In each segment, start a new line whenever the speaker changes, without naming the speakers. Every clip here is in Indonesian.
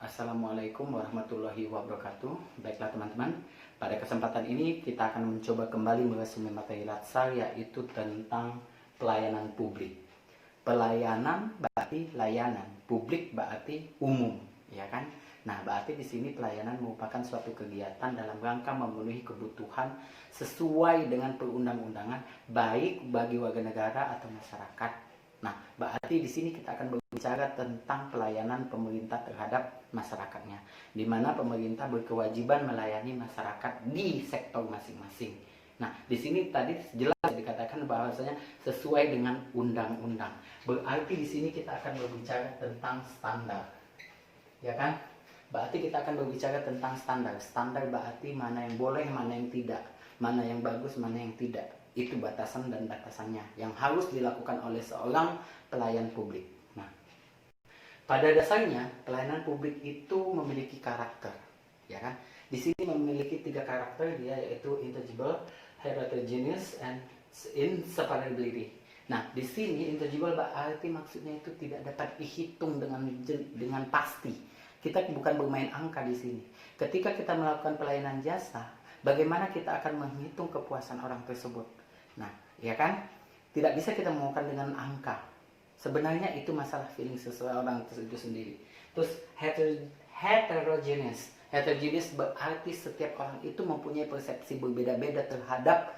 Assalamualaikum warahmatullahi wabarakatuh. Baiklah teman-teman, pada kesempatan ini kita akan mencoba kembali meresume materi latsar, yaitu tentang pelayanan publik. Pelayanan berarti layanan, publik berarti umum, ya kan? Nah, berarti di sini pelayanan merupakan suatu kegiatan dalam rangka memenuhi kebutuhan sesuai dengan perundang-undangan, baik bagi warga negara atau masyarakat. Nah, berarti di sini kita akan berbicara tentang pelayanan pemerintah terhadap masyarakatnya, di mana pemerintah berkewajiban melayani masyarakat di sektor masing-masing. Nah, di sini tadi jelas dikatakan bahwasanya sesuai dengan undang-undang. Berarti di sini kita akan berbicara tentang standar, ya kan? Berarti kita akan berbicara tentang standar. Standar berarti mana yang boleh, mana yang tidak, mana yang bagus, mana yang tidak. Itu batasan dan batasannya yang harus dilakukan oleh seorang pelayan publik. Nah, pada dasarnya pelayanan publik itu memiliki karakter, ya kan? Di sini memiliki 3 karakter dia, yaitu intangible, heterogeneous, and inseparability. Nah, di sini intangible berarti maksudnya itu tidak dapat dihitung dengan pasti. Kita bukan bermain angka di sini. Ketika kita melakukan pelayanan jasa, bagaimana kita akan menghitung kepuasan orang tersebut? Nah, ya kan? Tidak bisa kita melakukan dengan angka. Sebenarnya itu masalah feeling seseorang itu sendiri. Terus heterogeneous. Heterogeneous berarti setiap orang itu mempunyai persepsi berbeda-beda terhadap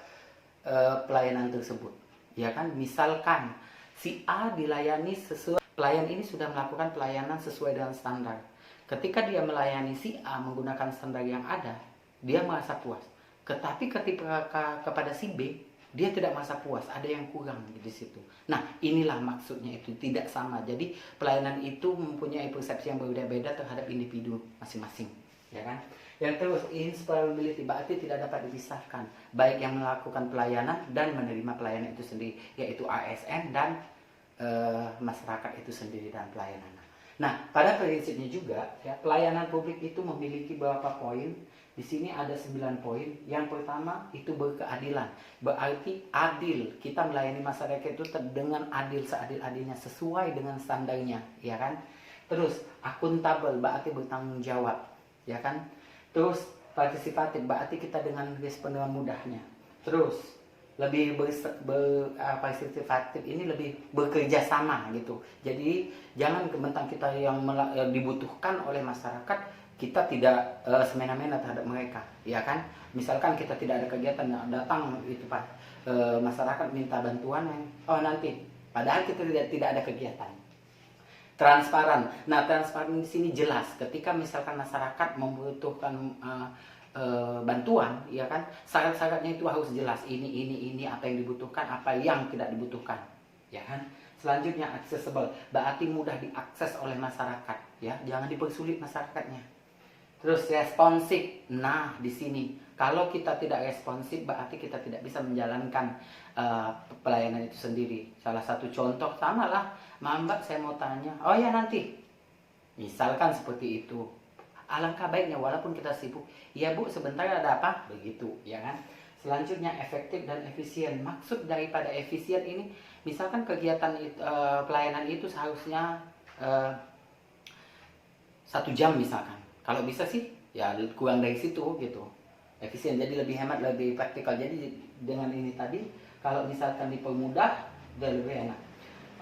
pelayanan tersebut. Ya kan? Misalkan si A dilayani sesuai, pelayan ini sudah melakukan pelayanan sesuai dengan standar. Ketika dia melayani si A menggunakan standar yang ada, dia merasa puas. Tetapi ketika kepada si B, dia tidak merasa puas, ada yang kurang di situ. Nah, inilah maksudnya, itu tidak sama. Jadi pelayanan itu mempunyai persepsi yang berbeda-beda terhadap individu masing-masing, ya kan? Yang terus inseparability berarti tidak dapat dipisahkan, baik yang melakukan pelayanan dan menerima pelayanan itu sendiri, yaitu ASN dan masyarakat itu sendiri dan pelayanan. Nah, pada prinsipnya juga ya, pelayanan publik itu memiliki beberapa poin. Di sini ada 9 poin. Yang pertama itu berkeadilan. Berarti adil. Kita melayani masyarakat itu dengan adil, seadil-adilnya, sesuai dengan standarnya, ya kan? Terus akuntabel berarti bertanggung jawab, ya kan? Terus partisipatif berarti kita dengan respon dengan mudahnya. Terus lebih partisipatif ini lebih bekerja sama gitu. Jadi jangan mentang kita yang dibutuhkan oleh masyarakat, kita tidak semena-mena terhadap mereka, ya kan? Misalkan kita tidak ada kegiatan, datang itu Pak, masyarakat minta bantuan, nanti, padahal kita tidak ada kegiatan. Transparan. Nah, transparan di sini jelas. Ketika misalkan masyarakat membutuhkan bantuan, ya kan, syarat-syaratnya itu harus jelas, ini apa yang dibutuhkan, apa yang tidak dibutuhkan, ya kan. Selanjutnya accessible, berarti mudah diakses oleh masyarakat, ya, jangan dipersulit masyarakatnya. Terus responsif. Nah, di sini kalau kita tidak responsif berarti kita tidak bisa menjalankan pelayanan itu sendiri. Salah satu contoh, sama lah, Mbak saya mau tanya, oh ya nanti, misalkan seperti itu. Alangkah baiknya walaupun kita sibuk, ya Bu sebentar ada apa, begitu, ya kan. Selanjutnya efektif dan efisien. Maksud daripada efisien ini, misalkan kegiatan pelayanan itu seharusnya 1 jam misalkan, kalau bisa sih ya kurang dari situ gitu. Efisien, jadi lebih hemat, lebih praktikal. Jadi dengan ini tadi, kalau misalkan dipermudah, udah lebih enak.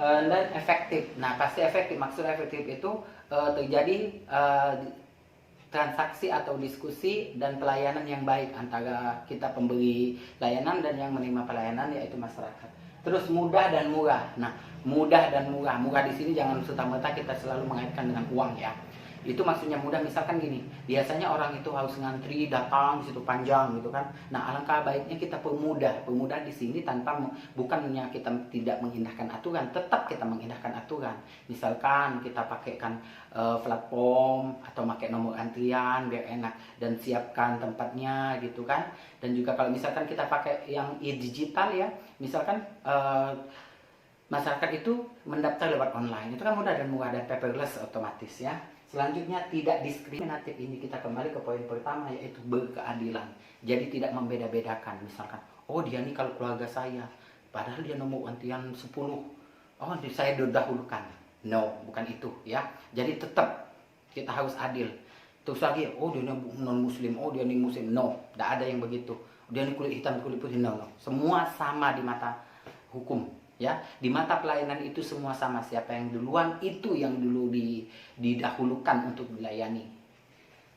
Dan efektif. Nah, pasti efektif. Maksud efektif itu terjadi transaksi atau diskusi dan pelayanan yang baik antara kita pemberi layanan dan yang menerima pelayanan, yaitu masyarakat. Terus mudah dan murah. Nah, mudah dan murah. Murah di sini jangan serta-merta kita selalu mengaitkan dengan uang, ya. Itu maksudnya mudah, misalkan gini, biasanya orang itu harus ngantri, datang di situ panjang gitu kan. Nah, alangkah baiknya kita permudah. Permudah di sini tanpa, bukannya kita tidak mengindahkan aturan, tetap kita mengindahkan aturan. Misalkan kita pakaikan platform atau pakai nomor antrian biar enak, dan siapkan tempatnya gitu kan. Dan juga kalau misalkan kita pakai yang digital, ya, misalkan masyarakat itu mendaftar lewat online, itu kan mudah dan murah dan paperless otomatis, ya. Selanjutnya tidak diskriminatif. Ini kita kembali ke poin pertama, yaitu berkeadilan. Jadi tidak membeda-bedakan. Misalkan, oh dia nih kalau keluarga saya, padahal dia nomor antrian 10, oh saya dahulukan. No, bukan itu, ya. Jadi tetap kita harus adil. Terus lagi, oh dia non muslim, oh dia ini muslim. No, tidak ada yang begitu. Dia ini kulit hitam, kulit putih. No, no. Semua sama di mata hukum, ya. Di mata pelayanan itu semua sama. Siapa yang duluan itu yang dulu didahulukan untuk dilayani.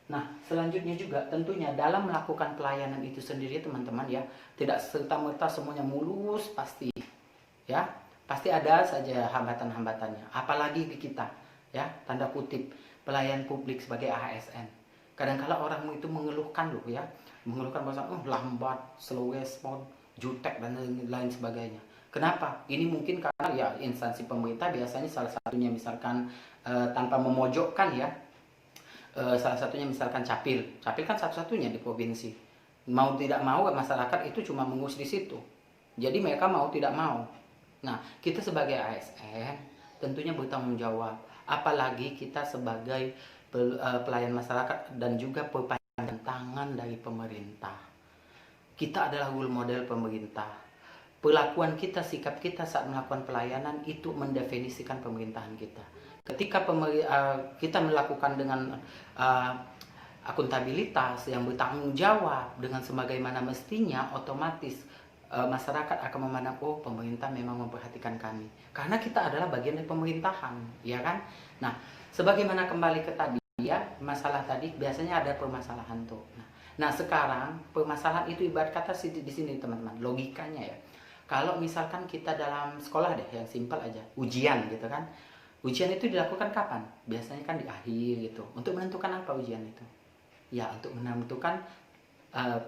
Nah, selanjutnya juga tentunya dalam melakukan pelayanan itu sendiri teman-teman ya, tidak serta-merta semuanya mulus pasti. Ya, pasti ada saja hambatan-hambatannya. Apalagi di kita, ya, tanda kutip pelayan publik sebagai ASN. Kadang-kala orang itu mengeluhkan loh ya, mengeluhkan bahasa lambat, slow respon, jutek dan lain sebagainya. Kenapa? Ini mungkin karena ya instansi pemerintah biasanya salah satunya misalkan tanpa memojokkan ya, salah satunya misalkan Capil kan satu-satunya di provinsi. Mau tidak mau masyarakat itu cuma mengurus di situ. Jadi mereka mau tidak mau. Nah, kita sebagai ASN tentunya bertanggung jawab. Apalagi kita sebagai pelayan masyarakat dan juga perpanjangan tangan dari pemerintah. Kita adalah role model pemerintah. Perlakuan kita, sikap kita saat melakukan pelayanan itu mendefinisikan pemerintahan kita. Ketika kita melakukan dengan akuntabilitas yang bertanggung jawab dengan sebagaimana mestinya, otomatis masyarakat akan memandang, oh pemerintah memang memperhatikan kami. Karena kita adalah bagian dari pemerintahan, ya kan? Nah, sebagaimana kembali ke tadi ya, masalah tadi biasanya ada permasalahan tuh. Nah sekarang permasalahan itu ibarat kata di sini teman-teman, logikanya ya. Kalau misalkan kita dalam sekolah deh, yang simpel aja, ujian gitu kan. Ujian itu dilakukan kapan? Biasanya kan di akhir gitu. Untuk menentukan apa ujian itu? Ya, untuk menentukan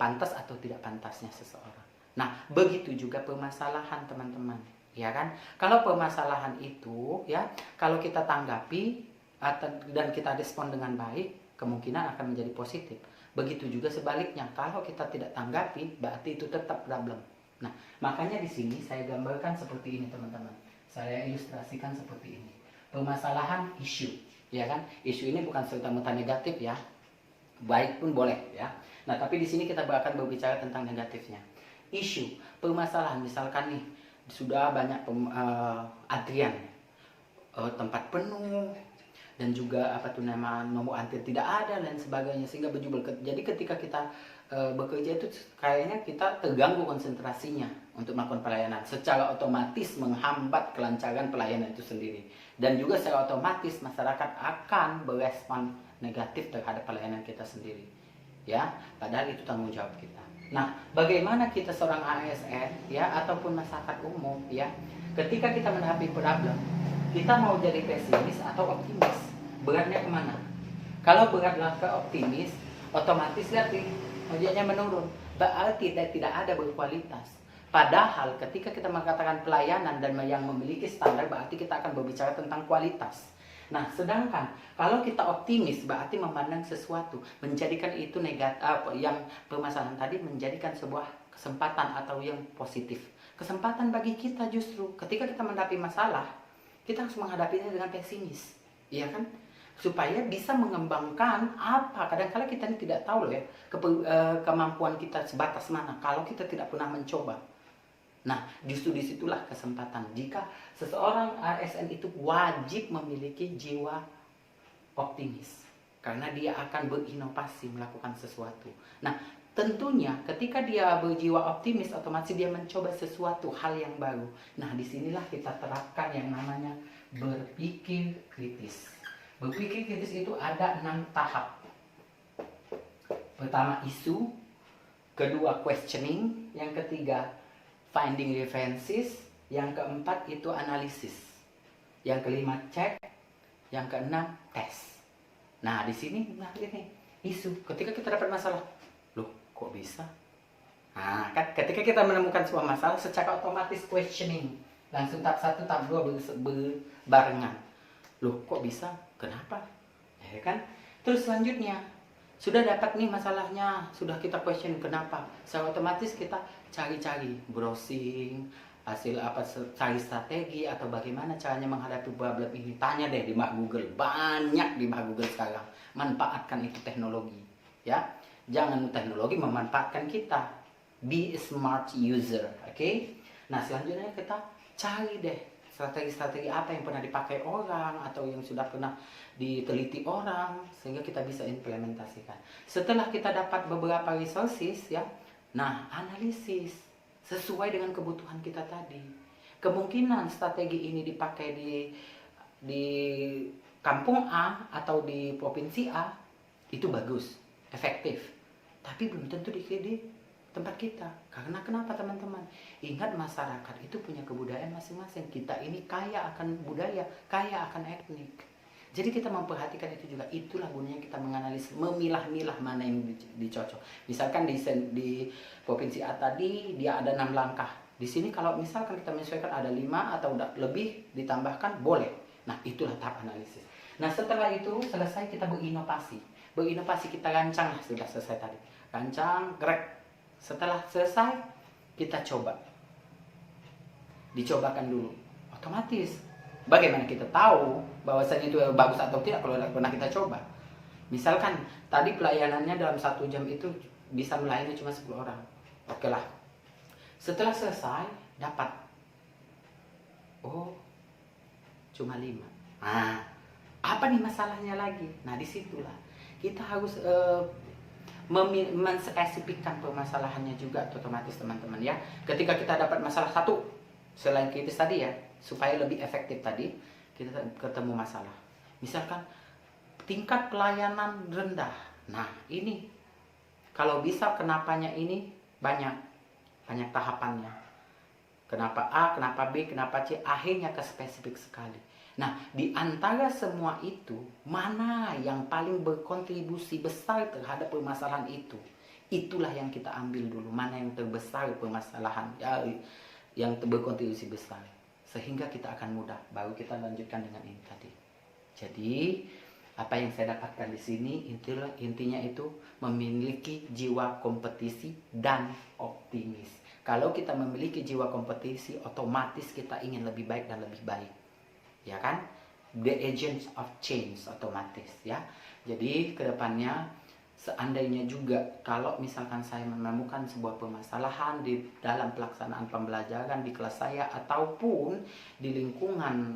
pantas atau tidak pantasnya seseorang. Nah, begitu juga permasalahan teman-teman, ya kan? Kalau permasalahan itu ya, kalau kita tanggapi dan kita respon dengan baik, kemungkinan akan menjadi positif. Begitu juga sebaliknya, kalau kita tidak tanggapi, berarti itu tetap problem. Nah, makanya di sini saya gambarkan seperti ini teman-teman. Saya ilustrasikan seperti ini. Permasalahan isu, ya kan? Isu ini bukan serta-merta negatif ya, baik pun boleh ya. Nah, tapi di sini kita akan berbicara tentang negatifnya. Isu, permasalahan, misalkan nih sudah banyak antrian, tempat penuh, dan juga apa tuh nama nomor antrian tidak ada dan sebagainya, sehingga berjubel. Jadi ketika kita bekerja itu kayaknya kita terganggu konsentrasinya untuk melakukan pelayanan, secara otomatis menghambat kelancaran pelayanan itu sendiri, dan juga secara otomatis masyarakat akan berespon negatif terhadap pelayanan kita sendiri ya, padahal itu tanggung jawab kita. Nah, bagaimana kita seorang ASN ya ataupun masyarakat umum ya, ketika kita menghadapi problem, kita mau jadi pesimis atau optimis? Beratnya kemana? Kalau beratlah ke optimis, otomatis lihat nih, ojeknya menurun, berarti tidak ada berkualitas. Padahal ketika kita mengatakan pelayanan dan yang memiliki standar, berarti kita akan berbicara tentang kualitas. Nah, sedangkan kalau kita optimis, berarti memandang sesuatu, menjadikan itu negatif, yang permasalahan tadi menjadikan sebuah kesempatan atau yang positif. Kesempatan bagi kita justru ketika kita menghadapi masalah, kita harus menghadapinya dengan pesimis, iya kan? Supaya bisa mengembangkan apa. Kadang-kadang kita ini tidak tahu loh ya, kemampuan kita sebatas mana kalau kita tidak pernah mencoba. Nah, justru disitulah kesempatan. Jika seseorang ASN itu wajib memiliki jiwa optimis, karena dia akan berinovasi melakukan sesuatu. Nah, tentunya ketika dia berjiwa optimis, otomatis dia mencoba sesuatu hal yang baru. Nah, disinilah kita terapkan yang namanya berpikir kritis. Berpikir kritis itu ada 6 tahap. Pertama isu, kedua questioning, yang ketiga finding references, yang keempat itu analisis, yang kelima cek, yang keenam tes. Nah, di sini nah ini isu. Ketika kita dapat masalah, loh kok bisa? Nah, kan ketika kita menemukan sebuah masalah, secara otomatis questioning, langsung tahap 1, tahap 2 berbarengan. Loh kok bisa? Kenapa? Ya kan? Terus selanjutnya, sudah dapat nih masalahnya, sudah kita question kenapa, secara otomatis kita cari-cari, browsing, hasil apa, cari strategi atau bagaimana caranya menghadapi problem ini. Tanya deh di Google, banyak di Google sekarang. Manfaatkan itu teknologi, ya. Jangan teknologi memanfaatkan kita. Be a smart user, oke? Nah, selanjutnya kita cari deh strategi-strategi apa yang pernah dipakai orang atau yang sudah pernah diteliti orang, sehingga kita bisa implementasikan. Setelah kita dapat beberapa resources ya, nah analisis sesuai dengan kebutuhan kita tadi. Kemungkinan strategi ini dipakai di kampung A atau di provinsi A itu bagus, efektif. Tapi belum tentu di tempat kita. Karena kenapa teman-teman? Ingat, masyarakat itu punya kebudayaan masing-masing. Kita ini kaya akan budaya, kaya akan etnik. Jadi kita memperhatikan itu juga. Itulah gunanya kita menganalisis, memilah-milah mana yang dicocok. Misalkan di provinsi A tadi dia ada 6 langkah. Di sini kalau misalkan kita menyesuaikan ada 5 atau lebih ditambahkan, boleh. Nah, itulah tahap analisis. Nah, setelah itu selesai kita berinovasi. Berinovasi kita rancang, sudah selesai tadi. Rancang, gerak. Setelah selesai, kita coba. Dicobakan dulu. Otomatis. Bagaimana kita tahu bahwasanya itu bagus atau tidak kalau pernah kita coba? Misalkan tadi pelayanannya dalam 1 jam itu bisa melayani cuma 10 orang. Oke lah. Setelah selesai, dapat. Oh, cuma 5. Nah, apa nih masalahnya lagi? Nah, disitulah kita harus menspesifikkan permasalahannya juga, otomatis teman-teman ya. Ketika kita dapat masalah satu, selain kritis tadi ya, supaya lebih efektif tadi, kita ketemu masalah. Misalkan tingkat pelayanan rendah. Nah, ini kalau bisa kenapanya ini banyak tahapannya. Kenapa A, kenapa B, kenapa C, akhirnya ke spesifik sekali. Nah, di antara semua itu, mana yang paling berkontribusi besar terhadap permasalahan itu? Itulah yang kita ambil dulu. Mana yang terbesar permasalahan, ya, yang berkontribusi besar. Sehingga kita akan mudah. Baru kita lanjutkan dengan ini tadi. Jadi, apa yang saya dapatkan di sini, intinya itu memiliki jiwa kompetisi dan optimis. Kalau kita memiliki jiwa kompetisi, otomatis kita ingin lebih baik dan lebih baik. Ya kan, the agents of change otomatis ya. Jadi kedepannya seandainya juga kalau misalkan saya menemukan sebuah permasalahan di dalam pelaksanaan pembelajaran di kelas saya ataupun di lingkungan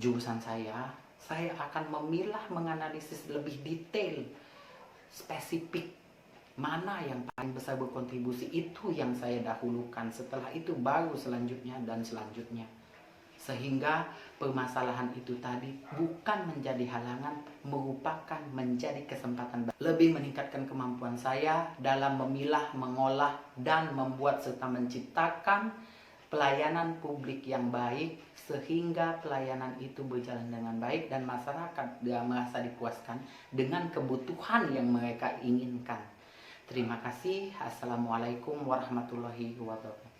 jurusan saya akan memilah, menganalisis lebih detail, spesifik mana yang paling besar berkontribusi, itu yang saya dahulukan. Setelah itu baru selanjutnya dan selanjutnya. Sehingga permasalahan itu tadi bukan menjadi halangan, merupakan menjadi kesempatan lebih meningkatkan kemampuan saya dalam memilah, mengolah, dan membuat serta menciptakan pelayanan publik yang baik, sehingga pelayanan itu berjalan dengan baik dan masyarakat merasa dipuaskan dengan kebutuhan yang mereka inginkan. Terima kasih. Assalamualaikum warahmatullahi wabarakatuh.